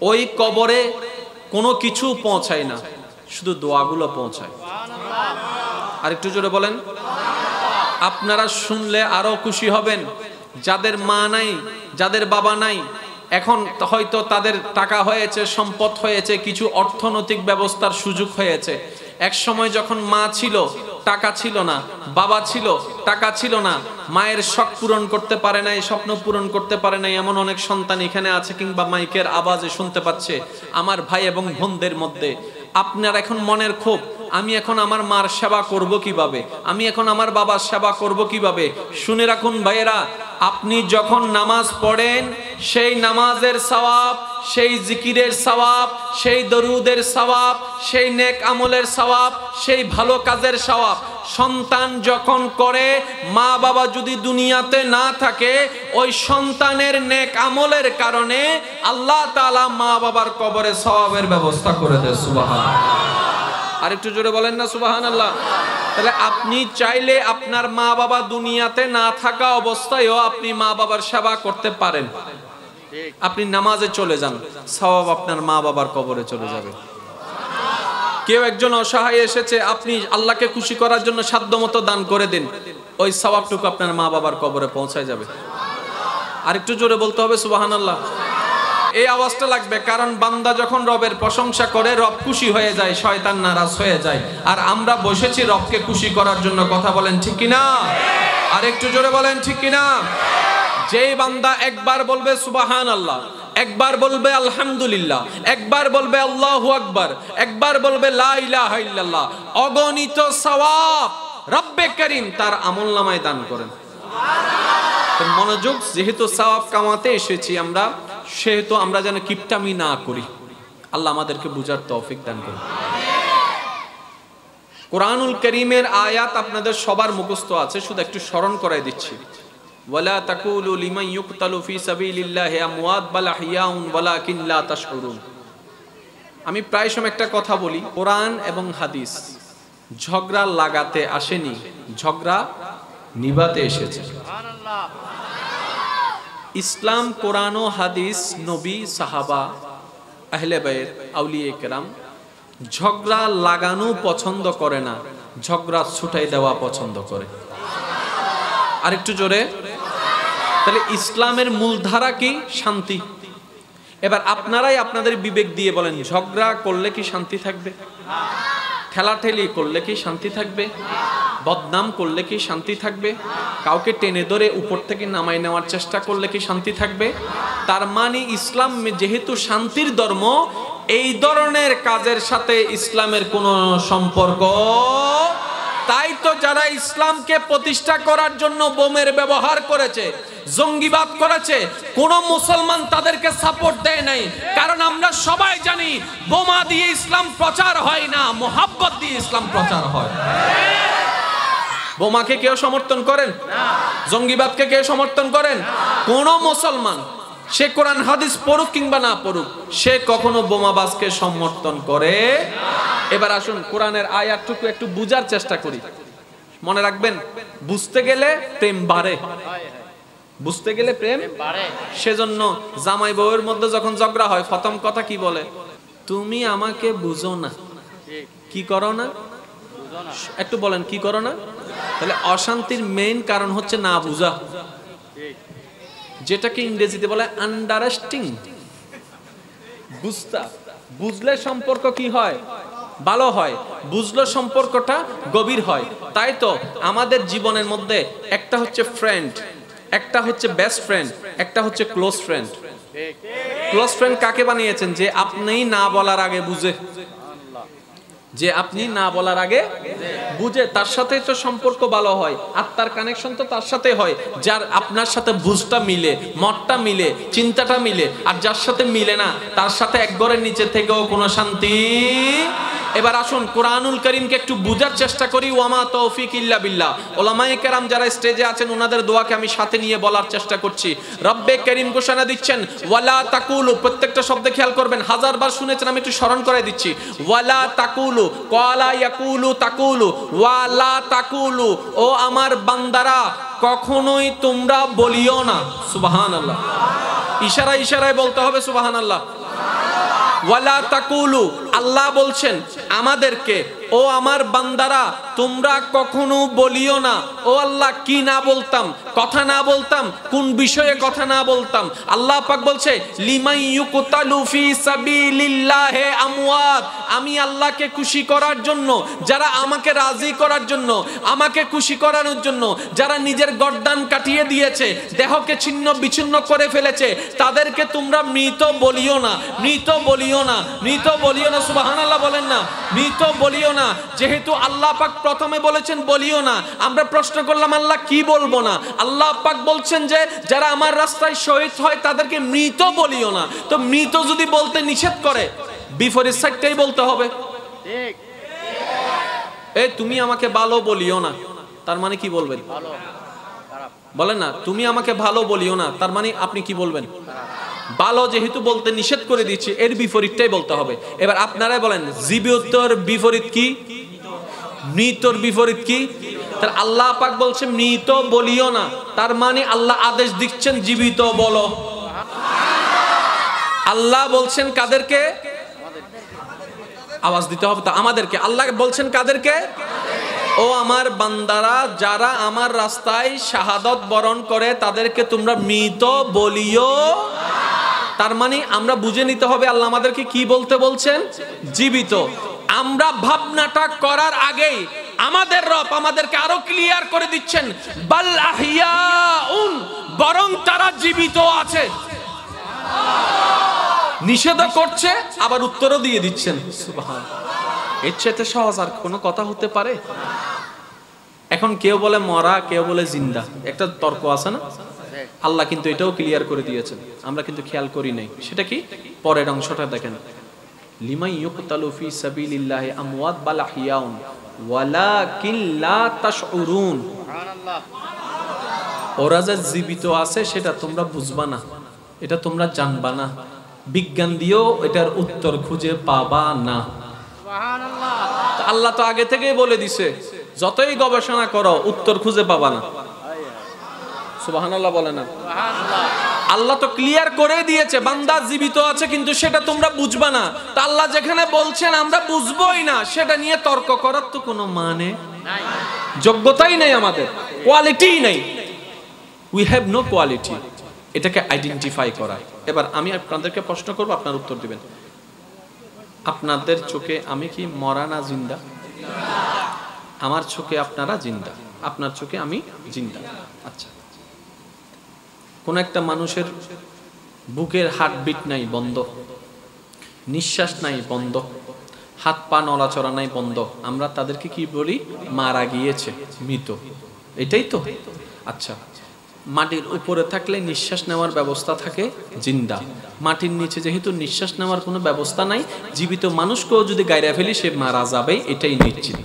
ওই কবরে কোনো কিছু পৌঁছায় না, শুধু দোয়াগুলো পৌঁছায়। আর একটু জোরে বলেন। আপনারা শুনলে আরো খুশি হবেন, যাদের মা নাই, যাদের বাবা নাই, এখন হয়তো তাদের টাকা হয়েছে, সম্পদ হয়েছে, কিছু অর্থনৈতিক ব্যবস্থার সুযোগ হয়েছে। এক সময় যখন মা ছিল, টাকা ছিল না, বাবা ছিল, টাকা ছিল না, মায়ের শখ পূরণ করতে পারে নাই, স্বপ্ন পূরণ করতে পারে নাই, এমন অনেক সন্তান এখানে আছে, কিংবা মাইকের আওয়াজে শুনতে পাচ্ছে আমার ভাই এবং বোনদের মধ্যে। আপনার এখন মনের ক্ষোভ, আমি এখন আমার মার সেবা করব কিভাবে, আমি এখন আমার বাবার সেবা করব কিভাবে। শুনে রাখুন ভাইয়েরা, আপনি যখন নামাজ পড়েন, সেই নামাজের সওয়াব, সেই জিকিরের সওয়াব, সেই দরুদের সওয়াব, সেই নেক আমলের সওয়াব, সেই ভালো কাজের সওয়াব সন্তান যখন করে, মা বাবা যদি দুনিয়াতে না থাকে, ওই সন্তানের নেক আমলের কারণে আল্লাহ তাআলা মা বাবার কবরে সওয়াবের ব্যবস্থা করে দেয়। সুবহানাল্লাহ। আর একটু জোরে বলেন না সুবহানাল্লাহ। তাহলে আপনি চাইলে আপনার মা বাবা দুনিয়াতে না থাকা অবস্থায়ও আপনি মা বাবার সেবা করতে পারেন। আপনি নামাজে চলে যান, সওয়াব আপনার মা বাবার কবরে চলে যাবে। কেউ একজন অসহায় এসেছে, আপনি আল্লাহকে খুশি করার জন্য সাধ্যমতো দান করে দিন, ওই সওয়াবটুকু আপনার মা বাবার কবরে পৌঁছায় যাবে। আর একটু জোরে বলতে হবে সুবহানাল্লাহ। এই আওয়াজটা লাগবে, কারণ বান্দা যখন রবের প্রশংসা করে, রব খুশি হয়ে যায়, শয়তান নারাজ হয়ে যায়। আর আমরা বসেছি রবকে খুশি করার জন্য। কথা বলেন ঠিক কিনা? আর একটু জোরে বলেন ঠিক কিনা? যেই বান্দা একবার বলবে সুবহানাল্লাহ, একবার বলবে আলহামদুলিল্লাহ, একবার বলবে আল্লাহু আকবার, একবার বলবে লা ইলাহা ইল্লাল্লাহ, অগণিত সওয়াব রব্বে করিম তার আমলনামায় দান করেন। মনোযোগ, যেহেতু সওয়াব কামাতে এসেছি আমরা, সেহেতু আমরা যেন কিপটামি না করি। আল্লাহ আমাদেরকে বুঝার তৌফিক দান করুন। কোরআনুল কারীমের আয়াত আপনাদের সবার মুখস্থ আছে, শুধু একটু স্মরণ করাই দিচ্ছি। ওয়ালা তাকুলু লিমান ইউকতালু ফি সাবিলিল্লাহি আমওয়াত বাল আহইয়াউন ওয়ালাকিন লা তাশউরুন। আমি প্রায় সময় একটা কথা বলি, কোরআন এবং হাদিস ঝগড়া লাগাতে আসেনি, ঝগড়া নিভাতে এসেছে। সুবহানাল্লাহ। ইসলাম, কোরআন ও হাদিস, নবী, সাহাবা, আহলে বাইত, আউলিয়া কেরাম ঝগড়া লাগানো পছন্দ করে না, ঝগড়া ছুটাই দেওয়া পছন্দ করে। আরেকটু জোরে। তাহলে ইসলামের মূলধারা কি? শান্তি। এবার আপনারাই আপনাদের বিবেক দিয়ে বলেন, ঝগড়া করলে কি শান্তি থাকবে? ঠেলাঠেলি করলে কি শান্তি থাকবে? বদনাম করলে কি শান্তি থাকবে? কাউকে টেনে ধরে উপর থেকে নামাই নেওয়ার চেষ্টা করলে কি শান্তি থাকবে? তার মানে ইসলাম যেহেতু শান্তির ধর্ম, এই ধরনের কাজের সাথে ইসলামের কোনো সম্পর্ক। তাই তো যারা ইসলামকে প্রতিষ্ঠা করার জন্য বোমের ব্যবহার করেছে, জঙ্গিবাদ করেছে, কোন মুসলমান তাদেরকে সাপোর্ট দেয় নাই। কারণ আমরা সবাই জানি বোমা দিয়ে ইসলাম প্রচার হয় না, মোহাব্বত দিয়ে ইসলাম প্রচার হয়। বোমাকে কেউ সমর্থন করেন? জঙ্গিবাদকে কেউ সমর্থন করেন? কোন মুসলমান, সে কোরআন হাদিস পড়ুক কিংবা না পড়ুক, সে কখনো বোমাবাজকে সমর্থন করে। এবার আসুন কোরআনের আয়াতটুকু একটু বুঝার চেষ্টা করি। মনে রাখবেন, বুঝতে গেলে প্রেম বাড়ে, বুঝতে গেলে প্রেম বাড়ে। সেজন্য জামাই বউয়ের মধ্যে যখন ঝগড়া হয়, প্রথম কথা কি বলে? তুমি আমাকে বুঝো না। কি করো না? একটু বলেন, কি করো না? তাহলে অশান্তির মেইন কারণ হচ্ছে না বুঝা, যেটাকে ইংরেজিতে বলে আন্ডারস্ট্যান্ডিং। বুঝতা, বুঝলে সম্পর্ক কি হয়? ভালো হয়, বুঝলে সম্পর্কটা গভীর হয়। তাই তো আমাদের জীবনের মধ্যে একটা হচ্ছে ফ্রেন্ড, একটা হচ্ছে বেস্ট ফ্রেন্ড, একটা হচ্ছে ক্লোজ ফ্রেন্ড। ক্লোজ ফ্রেন্ড কাকে বানিয়েছেন? যে আপনি না বলার আগে বুঝে, যে আপনি না বলার আগে বুঝে, তার সাথে তো সম্পর্ক ভালো হয়, আত্মার কানেকশন তো তার সাথে হয়, যার আপনার সাথে বুঝটা মিলে, মতটা মিলে, চিন্তাটা মিলে। আর যার সাথে মিলে না, তার সাথে এক ঘরের নিচে থেকেও কোনো শান্তি। এবার আসুন কোরআনুল কারীমকে একটু বুঝার চেষ্টা করি। ওয়ামা তৌফিক ইল্লা বিল্লাহ। ওলামায়ে কেরাম যারা স্টেজে আছেন, ওনাদের দোয়াকে আমি সাথে নিয়ে বলার চেষ্টা করছি। রব্বে কারীম ঘোষণা দিচ্ছেন ওয়ালা তাকুলু, প্রত্যেকটা শব্দে খেয়াল করবেন, হাজারবার শুনেছেন, আমি একটু স্মরণ করে দিচ্ছি। ওয়ালা তাকুলু, ক্বালা ইয়াকুলু তাকুলু, ওয়ালা তাকুলু, ও আমার বান্দারা কখনোই তোমরা বলিও না। সুবহানাল্লাহ। ইশারা ইশারায় বলতে হবে সুবহানাল্লাহ। ওয়ালা তাকুলু, আল্লাহ বলছেন আমাদেরকে, ও আমার বান্দারা তোমরা কখনো বলিও না, ও আল্লাহ কি না বলতাম, কথা না বলতাম, কোন বিষয়ে কথা না বলতাম। আল্লাহ পাক বলছে লিমান ইউকতালু ফি সাবিলিল্লাহি আমওয়াত, আমি আল্লাহকে খুশি করার জন্য, যারা আমাকে রাজি করার জন্য, আমাকে খুশি করানোর জন্য যারা নিজের গর্দান কাটিয়ে দিয়েছে, দেহকে ছিন্ন বিচ্ছিন্ন করে ফেলেছে, তাদেরকে তোমরা মৃত বলিও না, মৃত বলিও না, মৃত বলিও না। সুবহানাল্লাহ বলেন না, মৃত বলিও না। যেহেতু আল্লাহ পাক প্রথমে বলেছেন বলিও না, আমরা প্রশ্ন করলাম আল্লাহ কি বলবো না? আল্লাহ পাক বলছেন যে যারা আমার রাস্তায় শহীদ হয় তাদেরকে মৃত বলিও না। তো মৃত যদি বলতে নিষেধ করে, বিপরীত সাইডটাই বলতে হবে। ঠিক, এই তুমি আমাকে ভালো বলিও না, তার মানে কি বলবেন? বলেন না, তুমি আমাকে ভালো বলিও না, তার মানে আপনি কি বলবেন? ভালো যেহেতু বলতে নিষেধ করে দিচ্ছি, এর বিপরীতটাই বলতে হবে। এবার আপনারাই বলেন জীবিতর বিপরীত কি? মৃতর বিপরীত কি? তাহলে আল্লাহ পাক বলছে মৃত বলিও না, তার মানে আল্লাহ আদেশ দিচ্ছেন জীবিত বলো। আল্লাহ বলছেন কাদেরকে? আওয়াজ দিতে হবে তো আমাদেরকে। আল্লাহ বলছেন কাদেরকে? ও আমার বান্দারা যারা আমার রাস্তায় শাহাদত বরণ করে তাদেরকে তোমরা মৃত বলিও। তার মানে আমরা বুঝে নিতে হবে আল্লাহ আমাদেরকে কি বলতে বলছেন? জীবিত। আমরা ভাবনাটা করার আগেই আমাদের রব আমাদেরকে আরো ক্লিয়ার করে দিচ্ছেন বাল আহিয়াউন, বরং তারা জীবিত আছে। নিষেধ করছে আবার উত্তরও দিয়ে দিচ্ছেন। সুবহানাল্লাহ, এর চেয়ে সহজ আর কোনো কথা হতে পারে? এখন কেউ বলে মরা, কেউ বলে জিন্দা, একটা তর্ক আছে না? আল্লাহ কিন্তু এটাও ক্লিয়ার করে দিয়েছেন, আমরা কিন্তু খেয়াল করি নাই। সেটা কি? পরের অংশটা দেখেন, লিমান ইউকতালু ফি সাবিলিল্লাহি আমওয়াত বাল আহিয়াউন ওয়ালাকিন লা তাশউরুন। সুবহানাল্লাহ, ওরা যে জীবিত আছে সেটা তোমরা বুঝবা না, এটা তোমরা জানবা না, বিজ্ঞান দিয়েও এটার উত্তর খুঁজে পাবা না। সুবহানাল্লাহ, আল্লাহ তো আগে থেকেই বলে দিছে যতই গবেষণা করো উত্তর খুঁজে পাবা না। সুবহানাল্লাহ বলে না? সুবহানাল্লাহ, আল্লাহ তো ক্লিয়ার করে দিয়েছে বান্দা জীবিত আছে কিন্তু সেটা তোমরা বুঝবা না। তা আল্লাহ যেখানে বলছেন আমরা বুঝবোই না, সেটা নিয়ে তর্ক করার তো কোনো মানে নাই, যোগ্যতাই নেই, আমাদের কোয়ালিটিই নেই। উই হ্যাভ নো কোয়ালিটি এটাকে আইডেন্টিফাই করা। এবার আমি আপনাদেরকে প্রশ্ন করব, আপনার উত্তর দিবেন। আপনাদের চোখে আমি কি মরা না জিন্দা? আমার চোখে আপনারা জিন্দা, আপনার চোখে আমি জিন্দা। আচ্ছা, কোন একটা মানুষের বুকের হার্টবিট নাই, বন্ধ, নিঃশ্বাস নাই, বন্ধ, হাত পা নড়াচড়া নাই, বন্ধ, আমরা তাদেরকে কি বলি? মারা গিয়েছে, মৃত। এটাই তো? আচ্ছা, মাটির উপরে থাকলে নিঃশ্বাস নেওয়ার ব্যবস্থা থাকে, জিন্দা। মাটির নিচে যেহেতু নিঃশ্বাস নেওয়ার কোনো ব্যবস্থা নাই, জীবিত মানুষকেও যদি গায়রা ফেলি সে মারা যাবে, এটাই নিশ্চিত।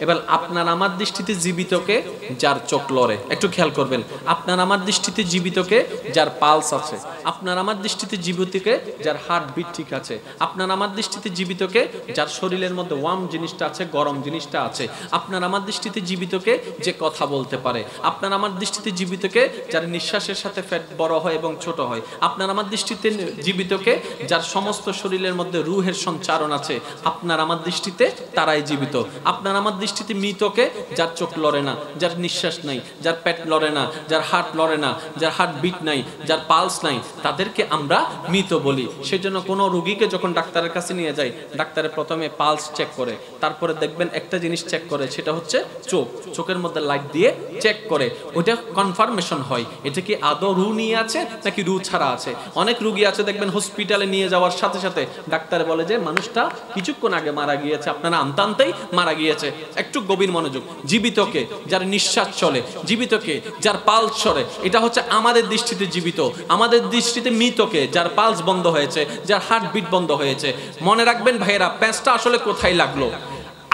এবার আপনার আমার দৃষ্টিতে জীবিতকে যার চোখ লড়ে, একটু খেয়াল করবেন, আপনার আমার দৃষ্টিতে জীবিতকে যার পালস আছে, আপনার আমার দৃষ্টিতে জীবিতকে যার হার্টবিট ঠিক আছে, আপনার আমার দৃষ্টিতে জীবিতকে যার শরীরের মধ্যে ওয়ার্ম জিনিসটা আছে, গরম জিনিসটা আছে, আপনার আমার দৃষ্টিতে জীবিতকে যে কথা বলতে পারে, আপনার আমার দৃষ্টিতে জীবিতকে যার নিঃশ্বাসের সাথে ফ্যাট বড় হয় এবং ছোট হয়, আপনার আমার দৃষ্টিতে জীবিতকে যার সমস্ত শরীরের মধ্যে রুহের সঞ্চারণ আছে, আপনার আমার দৃষ্টিতে তারাই জীবিত। আপনার আমার দৃষ্টিতে মৃতকে যার চোখ লড়ে না, যার নিঃশ্বাস নাই, যার পেট লড়ে না, যার হার্ট লড়ে না, যার হার্ট বিট নাই, যার পালস নাই, তাদেরকে আমরা মৃত বলি। সেজন্য কোনো রোগীকে যখন ডাক্তারের কাছে নিয়ে যায়, ডাক্তারের প্রথমে পালস চেক করে, তারপরে দেখবেন একটা জিনিস চেক করে, সেটা হচ্ছে চোখ। চোখের মধ্যে লাইট দিয়ে চেক করে, ওইটা কনফার্মেশন হয় এটা কি আদৌ রু নিয়ে আছে নাকি রু ছাড়া আছে। অনেক রোগী আছে দেখবেন হসপিটালে নিয়ে যাওয়ার সাথে সাথে ডাক্তার বলে যে মানুষটা কিছুক্ষণ আগে মারা গিয়েছে, আপনারা আনতে আনতেই মারা গিয়েছে। একটু গভীর মনোযোগ, জীবিতকে যার নিঃশ্বাস চলে, জীবিতকে যার পালস চলে, এটা হচ্ছে আমাদের দৃষ্টিতে জীবিত। আমাদের দৃষ্টিতে মৃতকে যার পালস বন্ধ হয়েছে, যার হার্টবিট বন্ধ হয়েছে। মনে রাখবেন ভাইয়েরা, প্যাঁচটা আসলে কোথায় লাগলো?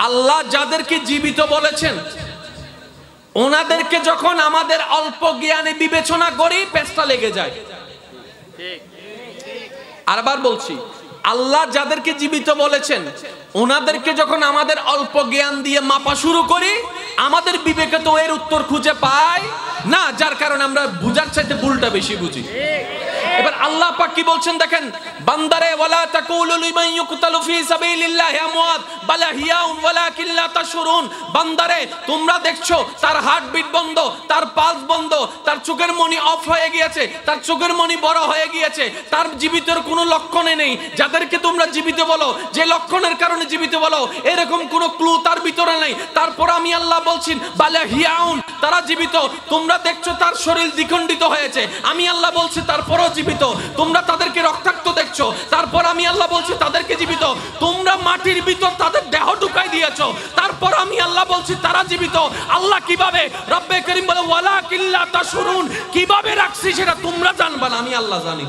আল্লাহ যাদেরকে জীবিত বলেছেন ওনাদেরকে যখন আমাদের অল্প জ্ঞানে বিবেচনা করি প্যাঁচটা লেগে যায়। আরবার বলছি, আল্লাহ যাদেরকে জীবিত বলেছেন ওনাদেরকে যখন আমাদের অল্প জ্ঞান দিয়ে মাপা শুরু করি, আমাদের বিবেকে তো এর উত্তর খুঁজে পায় না, যার কারণে আমরা বুঝার চাইতে ভুলটা বেশি বুঝি। এবার আল্লাহ পাক কি বলছেন দেখেন, বান্দারে ওয়ালা তাকুলু লিমান ইউকতালু ফি সাবিলিল্লাহি আমওয়াত বাল আহইয়াউন ওয়ালাকিন লা তাশউরুন। বান্দারে তোমরা দেখছো তার হার্টবিট বন্ধ, তার পালস বন্ধ, তার চোখের মনি অফ হয়ে গিয়েছে, তার চোখের মনি বড় হয়ে গিয়েছে, তার জীবিতের কোনো লক্ষণে নেই। যাদেরকে তোমরা জীবিত বলো, যে লক্ষণের কারণে জীবিত বলো, এরকম কোনো ক্লু তার ভিতরে নেই। তারপর আমি আল্লাহ বলছি বাল আহইয়াউন, তারা জীবিত। তোমরা দেখছো তার শরীর দ্বিখণ্ডিত হয়েছে, আমি আল্লাহ বলছি তারপরও জীবিত। তোমরা তাদেরকে রক্তাক্ত দেখছো, তারপর আমি আল্লাহ বলছি তাদেরকে জীবিত। তোমরা মাটির ভিতর তাদের দেহ ঢুকাই দিয়েছো, তারপর আমি আল্লাহ বলছি তারা জীবিত। আল্লাহ কিভাবে, রব্বে করিম বলে ওয়ালাকিন লা তাশউরুন, কিভাবে রাখছি সেটা তোমরা জানবা না, আমি আল্লাহ জানি।